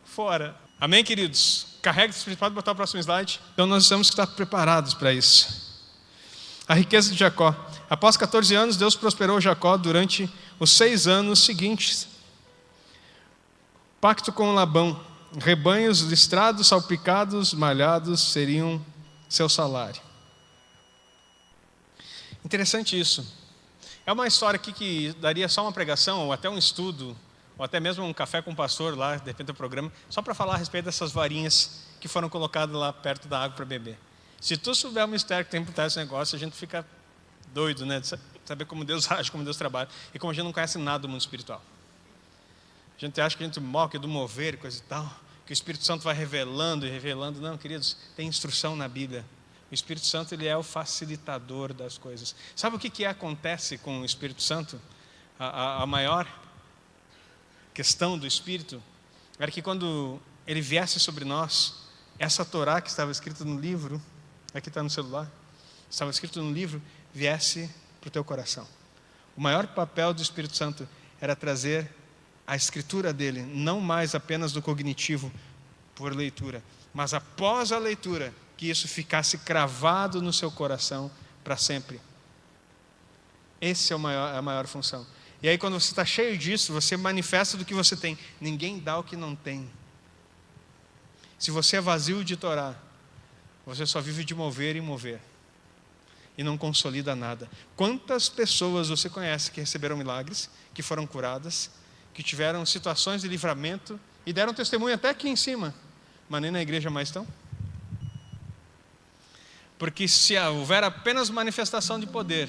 fora. Amém, queridos? Carrega esse espírito, pode botar o próximo slide. Então nós temos que estar preparados para isso. A riqueza de Jacó. Após 14 anos, Deus prosperou Jacó durante os 6 anos seguintes. Pacto com Labão. Rebanhos listrados, salpicados, malhados seriam seu salário. Interessante isso. É uma história aqui que daria só uma pregação, ou até um estudo, ou até mesmo um café com o pastor lá, de repente do programa, só para falar a respeito dessas varinhas que foram colocadas lá perto da água para beber. Se tu souber o mistério que tem por trás desse negócio, a gente fica doido, né? De saber como Deus age, como Deus trabalha, e como a gente não conhece nada do mundo espiritual. A gente acha que a gente moca do mover e coisa e tal, que o Espírito Santo vai revelando e revelando. Não, queridos, tem instrução na Bíblia. O Espírito Santo, ele é o facilitador das coisas. Sabe o que acontece com o Espírito Santo? A maior questão do Espírito era que quando ele viesse sobre nós, essa Torá que estava escrita no livro, aqui está no celular, estava escrito no livro, viesse para o teu coração. O maior papel do Espírito Santo era trazer a escritura dele, não mais apenas do cognitivo por leitura, mas após a leitura, que isso ficasse cravado no seu coração para sempre. Essa é a maior função. E aí quando você está cheio disso, você manifesta do que você tem. Ninguém dá o que não tem. Se você é vazio de Torá, você só vive de mover e mover. E não consolida nada. Quantas pessoas você conhece que receberam milagres, que foram curadas, que tiveram situações de livramento e deram testemunho até aqui em cima, mas nem na igreja mais estão? Porque se houver apenas manifestação de poder,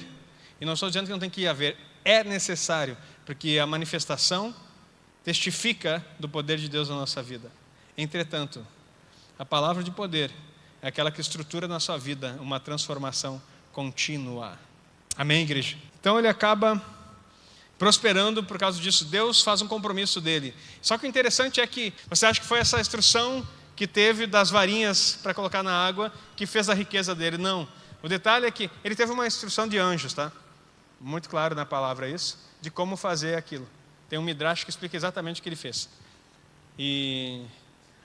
e não estou dizendo que não tem que haver, é necessário, porque a manifestação testifica do poder de Deus na nossa vida. Entretanto, a palavra de poder é aquela que estrutura na sua vida uma transformação contínua. Amém, igreja? Então ele acaba prosperando por causa disso. Deus faz um compromisso dele. Só que o interessante é que você acha que foi essa instrução que teve das varinhas para colocar na água que fez a riqueza dele. Não. O detalhe é que ele teve uma instrução de anjos, tá? Muito claro na palavra isso, de como fazer aquilo. Tem um midrash que explica exatamente o que ele fez. E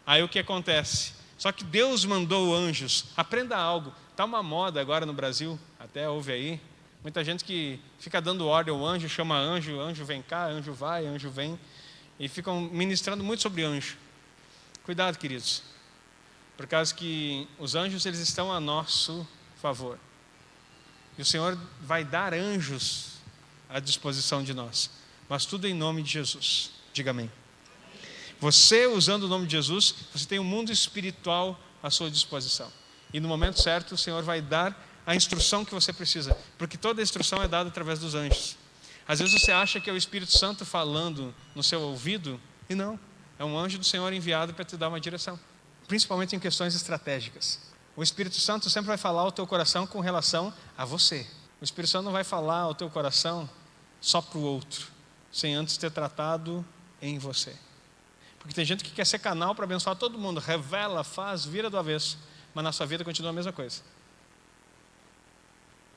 aí o que acontece? Só que Deus mandou anjos. Aprenda algo. Está uma moda agora no Brasil, até houve aí. Muita gente que fica dando ordem ao anjo, chama anjo, anjo vem cá, anjo vai, anjo vem. E ficam ministrando muito sobre anjo. Cuidado, queridos. Por causa que os anjos, eles estão a nosso favor. E o Senhor vai dar anjos à disposição de nós. Mas tudo em nome de Jesus. Diga amém. Você, usando o nome de Jesus, você tem um mundo espiritual à sua disposição. E no momento certo, o Senhor vai dar a instrução que você precisa. Porque toda a instrução é dada através dos anjos. Às vezes você acha que é o Espírito Santo falando no seu ouvido, e não. É um anjo do Senhor enviado para te dar uma direção. Principalmente em questões estratégicas. O Espírito Santo sempre vai falar ao teu coração com relação a você. O Espírito Santo não vai falar ao teu coração só para o outro, sem antes ter tratado em você. Porque tem gente que quer ser canal para abençoar todo mundo. Revela, faz, vira do avesso. Mas na sua vida continua a mesma coisa.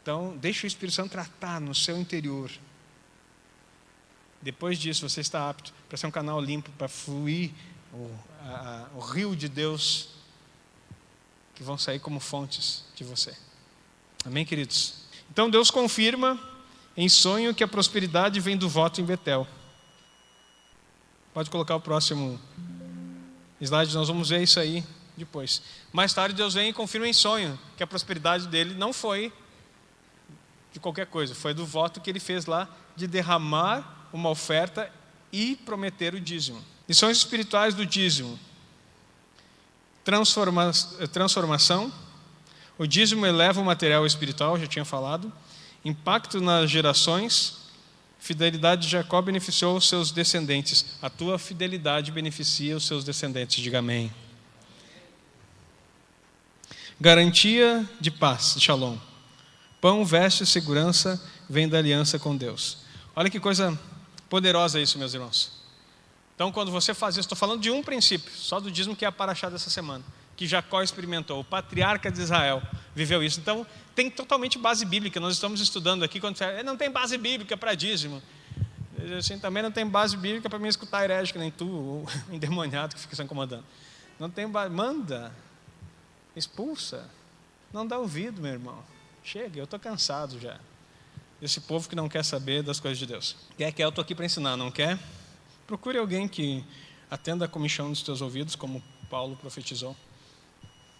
Então, deixe o Espírito Santo tratar no seu interior. Depois disso, você está apto para ser um canal limpo, para fluir o rio de Deus, que vão sair como fontes de você. Amém, queridos? Então, Deus confirma em sonho que a prosperidade vem do voto em Betel. Pode colocar o próximo slide, nós vamos ver isso aí depois. Mais tarde, Deus vem e confirma em sonho que a prosperidade dele não foi de qualquer coisa, foi do voto que ele fez lá de derramar uma oferta e prometer o dízimo. Lições espirituais do dízimo. Transformação. O dízimo eleva o material espiritual, já tinha falado. Impacto nas gerações. Fidelidade de Jacó beneficiou os seus descendentes. A tua fidelidade beneficia os seus descendentes. Diga amém. Garantia de paz, de shalom. Pão, veste e segurança vem da aliança com Deus. Olha que coisa poderosa isso, meus irmãos. Então, quando você faz isso, estou falando de um princípio, só do dízimo que é a paraxá dessa semana, que Jacó experimentou, o patriarca de Israel viveu isso. Então, tem totalmente base bíblica. Nós estamos estudando aqui, quando você não tem base bíblica para dízimo. Assim, também não tem base bíblica para me escutar herege, que nem tu, o endemoniado que fica se incomodando. Não tem base, manda, expulsa, não dá ouvido, meu irmão. Chega, eu estou cansado já desse povo que não quer saber das coisas de Deus. Quer, eu estou aqui para ensinar, não quer? Procure alguém que atenda a comichão dos teus ouvidos, como Paulo profetizou,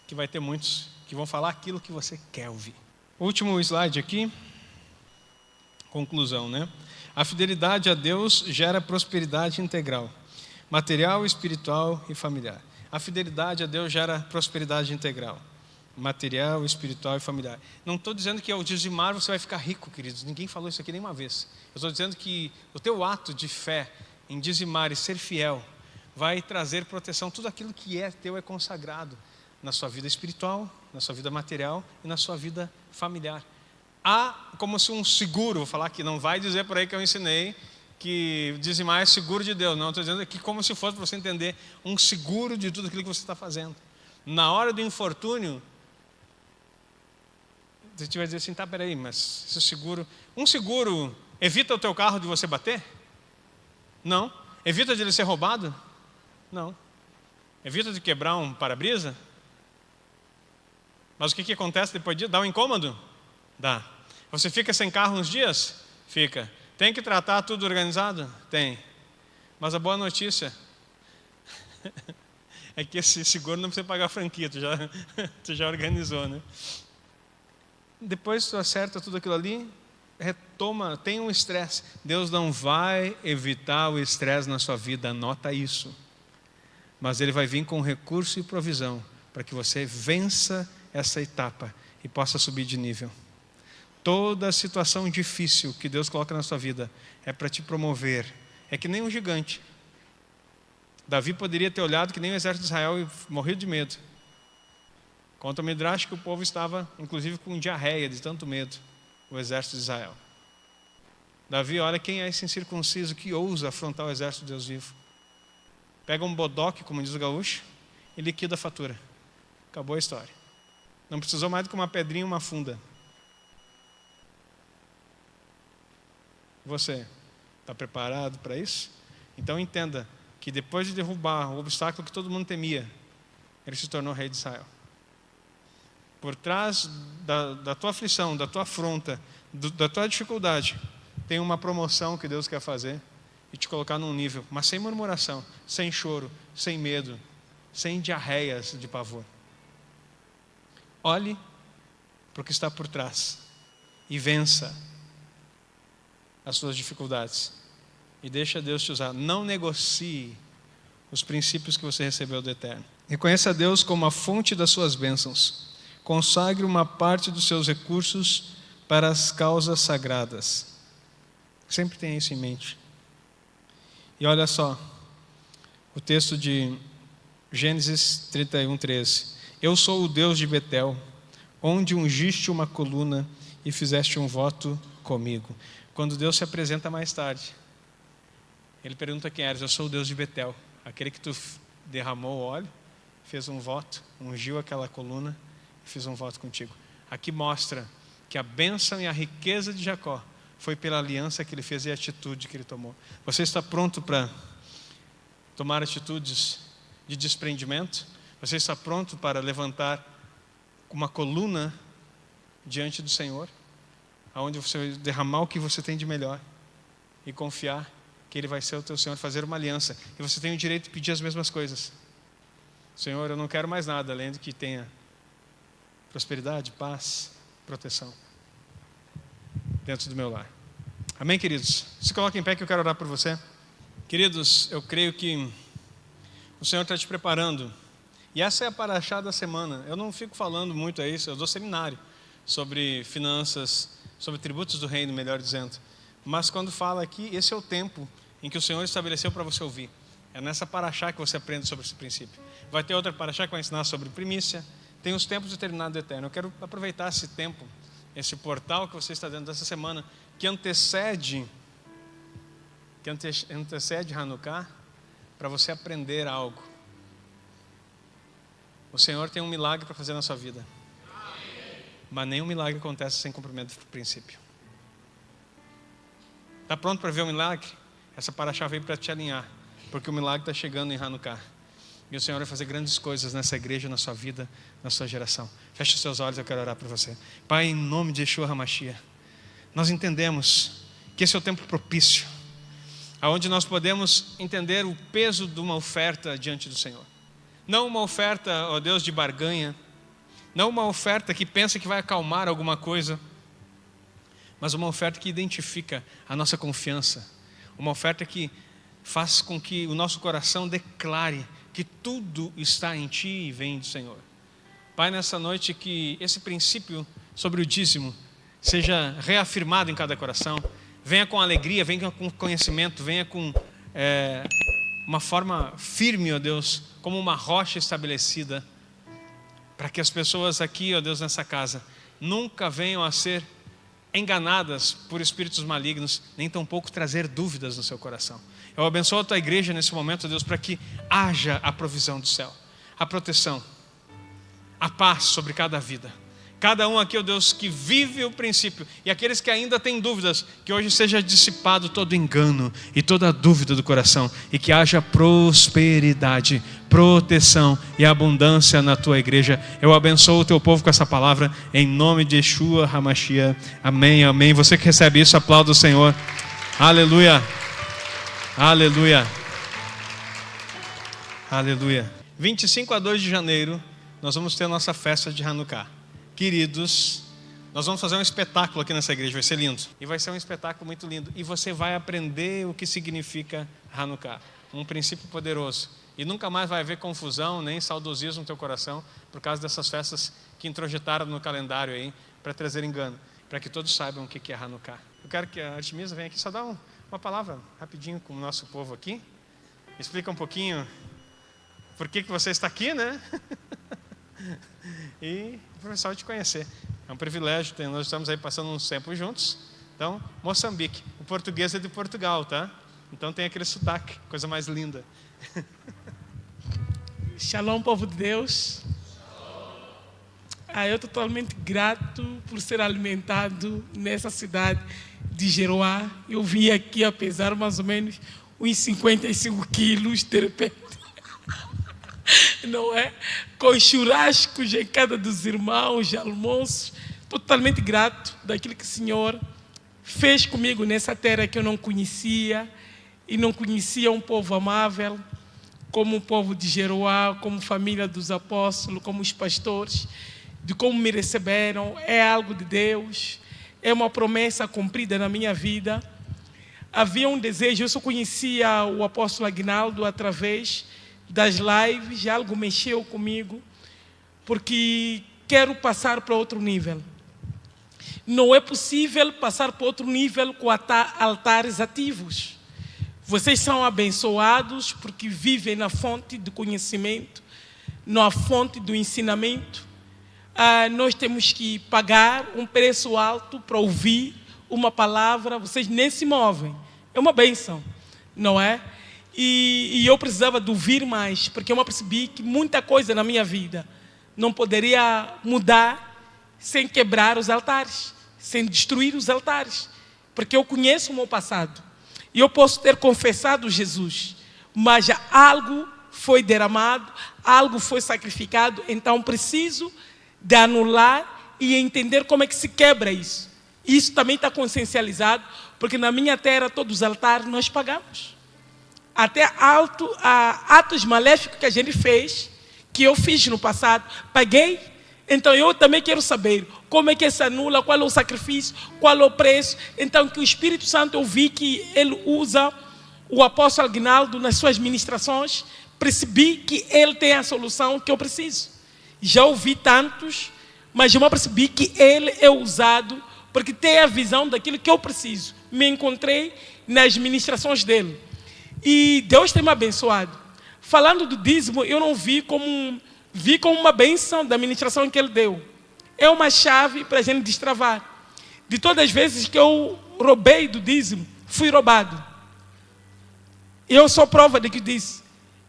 que vai ter muitos que vão falar aquilo que você quer ouvir. Último slide aqui, conclusão, né? A fidelidade a Deus gera prosperidade integral, material, espiritual e familiar. A fidelidade a Deus gera prosperidade integral, material, espiritual e familiar. Não estou dizendo que ao dizimar você vai ficar rico, queridos. Ninguém falou isso aqui nenhuma vez. Eu estou dizendo que o teu ato de fé em dizimar e ser fiel vai trazer proteção. Tudo aquilo que é teu é consagrado na sua vida espiritual, na sua vida material e na sua vida familiar. Há como se um seguro, vou falar aqui, não vai dizer por aí que eu ensinei que dizimar é seguro de Deus. Não, estou dizendo aqui como se fosse para você entender um seguro de tudo aquilo que você está fazendo. Na hora do infortúnio, você vai dizer assim, tá, peraí, mas esse seguro... Um seguro evita o teu carro de você bater? Não. Evita de ele ser roubado? Não. Evita de quebrar um para-brisa? Mas o que acontece depois disso? Dá um incômodo? Dá. Você fica sem carro uns dias? Fica. Tem que tratar tudo organizado? Tem. Mas a boa notícia é que esse seguro não precisa pagar franquia, tu já organizou, né? Depois tu acerta tudo aquilo ali, retoma, tem um estresse. Deus não vai evitar o estresse na sua vida, anota isso. Mas Ele vai vir com recurso e provisão para que você vença essa etapa e possa subir de nível. Toda situação difícil que Deus coloca na sua vida é para te promover. É que nem um gigante. Davi poderia ter olhado que nem o exército de Israel e morrido de medo. Conta o Midrash que o povo estava, inclusive, com diarreia de tanto medo, o exército de Israel. Davi, olha quem é esse incircunciso que ousa afrontar o exército de Deus vivo. Pega um bodoque, como diz o gaúcho, e liquida a fatura. Acabou a história. Não precisou mais do que uma pedrinha e uma funda. Você está preparado para isso? Então entenda que depois de derrubar o obstáculo que todo mundo temia, ele se tornou rei de Israel. Por trás da tua aflição, da tua afronta, da tua dificuldade, tem uma promoção que Deus quer fazer e te colocar num nível, mas sem murmuração, sem choro, sem medo, sem diarreias de pavor. Olhe para o que está por trás e vença as suas dificuldades. E deixa Deus te usar. Não negocie os princípios que você recebeu do Eterno. Reconheça a Deus como a fonte das suas bênçãos. Consagre uma parte dos seus recursos para as causas sagradas. Sempre tenha isso em mente. E olha só, o texto de Gênesis 31:13. Eu sou o Deus de Betel, onde ungiste uma coluna e fizeste um voto comigo. Quando Deus se apresenta mais tarde, Ele pergunta quem eres. Eu sou o Deus de Betel, aquele que tu derramou o óleo, fez um voto, ungiu aquela coluna e fiz um voto contigo. Aqui mostra que a bênção e a riqueza de Jacó foi pela aliança que ele fez e a atitude que ele tomou. Você está pronto para tomar atitudes de desprendimento? Você está pronto para levantar uma coluna diante do Senhor, aonde você vai derramar o que você tem de melhor e confiar que Ele vai ser o teu Senhor, fazer uma aliança, e você tem o direito de pedir as mesmas coisas. Senhor, eu não quero mais nada além do que tenha prosperidade, paz, proteção dentro do meu lar. Amém, queridos? Se coloque em pé que eu quero orar por você. Queridos, eu creio que o Senhor está te preparando. E essa é a paraxá da semana. Eu não fico falando muito a isso, eu dou seminário sobre finanças, sobre tributos do reino, melhor dizendo. Mas quando fala aqui, esse é o tempo em que o Senhor estabeleceu para você ouvir. É nessa paraxá que você aprende sobre esse princípio. Vai ter outra paraxá que vai ensinar sobre primícia. Tem os tempos determinados do Eterno. Eu quero aproveitar esse tempo, esse portal que você está dentro dessa semana, que antecede Hanukkah, para você aprender algo. O Senhor tem um milagre para fazer na sua vida. Mas nenhum milagre acontece sem cumprimento do princípio. Está pronto para ver o milagre? Essa paraxá veio para te alinhar, porque o milagre está chegando em Hanukkah. E o Senhor vai fazer grandes coisas nessa igreja, na sua vida, na sua geração. Feche os seus olhos, eu quero orar por você. Pai, em nome de Yeshua HaMashiach, nós entendemos que esse é o tempo propício, onde nós podemos entender o peso de uma oferta diante do Senhor. Não uma oferta, ó Deus, de barganha, não uma oferta que pensa que vai acalmar alguma coisa, mas uma oferta que identifica a nossa confiança, uma oferta que faz com que o nosso coração declare que tudo está em Ti e vem do Senhor. Pai, nessa noite que esse princípio sobre o dízimo seja reafirmado em cada coração, venha com alegria, venha com conhecimento, venha com uma forma firme, ó Deus, como uma rocha estabelecida, para que as pessoas aqui, ó Deus, nessa casa, nunca venham a ser enganadas por espíritos malignos, nem tampouco trazer dúvidas no seu coração. Eu abençoo a tua igreja nesse momento, Deus, para que haja a provisão do céu, a proteção, a paz sobre cada vida. Cada um aqui, ó Deus, que vive o princípio, e aqueles que ainda têm dúvidas, que hoje seja dissipado todo engano e toda dúvida do coração, e que haja prosperidade, proteção e abundância na tua igreja. Eu abençoo o teu povo com essa palavra, em nome de Yeshua HaMashiach. Amém, amém. Você que recebe isso, aplauda o Senhor. Aleluia, aleluia, aleluia. 25 a 2 de janeiro, nós vamos ter a nossa festa de Hanukkah. Queridos, nós vamos fazer um espetáculo aqui nessa igreja, vai ser lindo. E vai ser um espetáculo muito lindo. E você vai aprender o que significa Hanukkah, um princípio poderoso. E nunca mais vai haver confusão, nem saudosismo no teu coração, por causa dessas festas que introjetaram no calendário aí, para trazer engano, para que todos saibam o que é Hanukkah. Eu quero que a Artemisa venha aqui só dar uma palavra rapidinho com o nosso povo aqui. Explica um pouquinho por que você está aqui, né? E o pessoal te conhecer. É um privilégio, nós estamos aí passando uns tempos juntos, Então, Moçambique. O português é de Portugal, tá? Então tem aquele sotaque, coisa mais linda. Shalom, povo de Deus. Eu estou totalmente grato por ser alimentado nessa cidade de Jeroá. Eu vim aqui a pesar mais ou menos uns 55 quilos, de repente. Não é? Com churrascos em casa dos irmãos, almoços. Estou totalmente grato daquilo que o Senhor fez comigo nessa terra que eu não conhecia. E não conhecia um povo amável, como o povo de Jeroá, como família dos apóstolos, como os pastores, de como me receberam. É algo de Deus, é uma promessa cumprida na minha vida. Havia um desejo, eu só conhecia o apóstolo Aguinaldo através das lives, algo mexeu comigo, porque quero passar para outro nível. Não é possível passar para outro nível com altares ativos. Vocês são abençoados porque vivem na fonte do conhecimento, na fonte do ensinamento. Nós temos que pagar um preço alto para ouvir uma palavra. Vocês nem se movem. É uma bênção, não é? E eu precisava de ouvir mais, porque eu percebi que muita coisa na minha vida não poderia mudar sem quebrar os altares, sem destruir os altares, porque eu conheço o meu passado. E eu posso ter confessado Jesus, mas algo foi derramado, algo foi sacrificado, então preciso de anular e entender como é que se quebra isso. Isso também está consciencializado, porque na minha terra todos os altares nós pagamos. Até atos maléficos que a gente fez, que eu fiz no passado, paguei. Então eu também quero saber como é que se anula, qual é o sacrifício, qual é o preço. Então que o Espírito Santo, eu vi que ele usa o apóstolo Aguinaldo nas suas ministrações, percebi que ele tem a solução que eu preciso. Já ouvi tantos, mas eu percebi que ele é usado porque tem a visão daquilo que eu preciso. Me encontrei nas ministrações dele. E Deus tem me abençoado. Falando do dízimo, eu não vi como uma bênção da ministração que ele deu. É uma chave para a gente destravar. De todas as vezes que eu roubei do dízimo, fui roubado. Eu sou prova de que disse.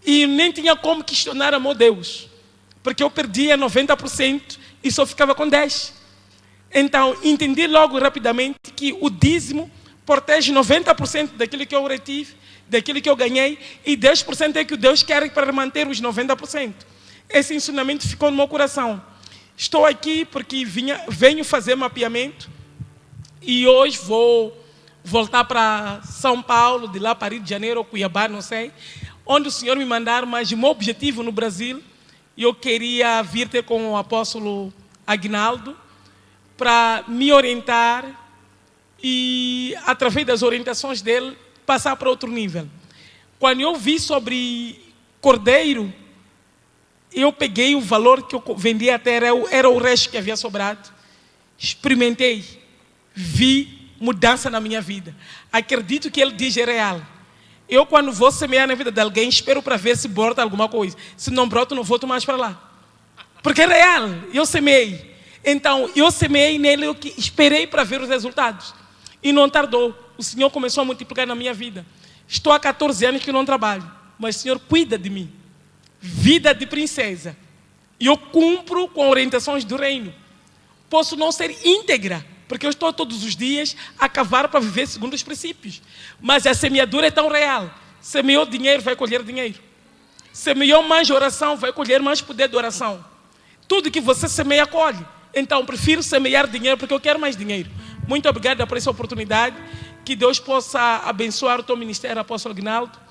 E nem tinha como questionar a meu Deus. Porque eu perdia 90% e só ficava com 10%. Então, entendi logo rapidamente que o dízimo protege 90% daquilo que eu retive, daquilo que eu ganhei, e 10% é que o Deus quer para manter os 90%. Esse ensinamento ficou no meu coração. Estou aqui porque venho fazer mapeamento e hoje vou voltar para São Paulo, de lá para Rio de Janeiro ou Cuiabá, não sei, onde o Senhor me mandar, mas o meu objetivo no Brasil, eu queria vir ter com o apóstolo Aguinaldo para me orientar e, através das orientações dele, passar para outro nível. Quando eu vi sobre cordeiro, eu peguei o valor que eu vendia até, era o resto que havia sobrado. Experimentei, vi mudança na minha vida. Acredito que ele diz é real. Eu, quando vou semear na vida de alguém, espero para ver se brota alguma coisa. Se não brota, não volto mais para lá. Porque é real, eu semeei. Então, eu semeei nele, eu esperei para ver os resultados. E não tardou. O Senhor começou a multiplicar na minha vida. Estou há 14 anos que não trabalho, mas o Senhor cuida de mim. Vida de princesa. E eu cumpro com orientações do reino. Posso não ser íntegra, porque eu estou todos os dias a cavar para viver segundo os princípios. Mas a semeadura é tão real. Semeou dinheiro, vai colher dinheiro. Semeou mais oração, vai colher mais poder de oração. Tudo que você semeia, colhe. Então, prefiro semear dinheiro, porque eu quero mais dinheiro. Muito obrigado por essa oportunidade. Que Deus possa abençoar o teu ministério, apóstolo Aguinaldo.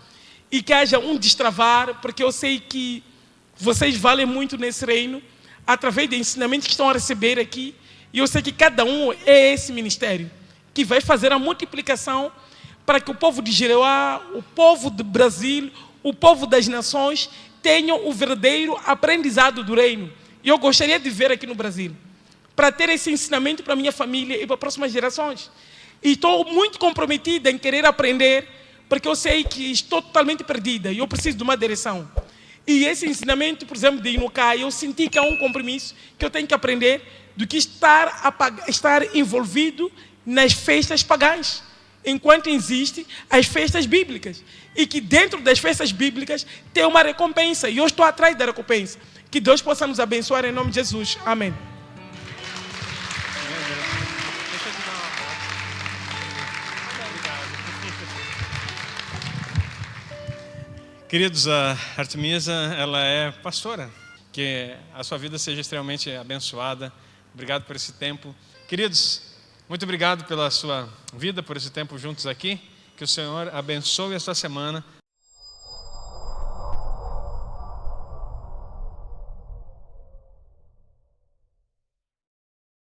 E que haja um destravar, porque eu sei que vocês valem muito nesse reino, através de ensinamentos que estão a receber aqui. E eu sei que cada um é esse ministério, que vai fazer a multiplicação para que o povo de Jeroá, o povo do Brasil, o povo das nações, tenham o verdadeiro aprendizado do reino. E eu gostaria de ver aqui no Brasil, para ter esse ensinamento para a minha família e para as próximas gerações. E estou muito comprometida em querer aprender, porque eu sei que estou totalmente perdida e eu preciso de uma direção. E esse ensinamento, por exemplo, de Inukai, eu senti que há um compromisso que eu tenho que aprender do que estar envolvido nas festas pagãs, enquanto existem as festas bíblicas. E que dentro das festas bíblicas tem uma recompensa. E eu estou atrás da recompensa. Que Deus possa nos abençoar em nome de Jesus. Amém. Queridos, a Artemisa, ela é pastora. Que a sua vida seja extremamente abençoada. Obrigado por esse tempo. Queridos, muito obrigado pela sua vida, por esse tempo juntos aqui. Que o Senhor abençoe a sua semana.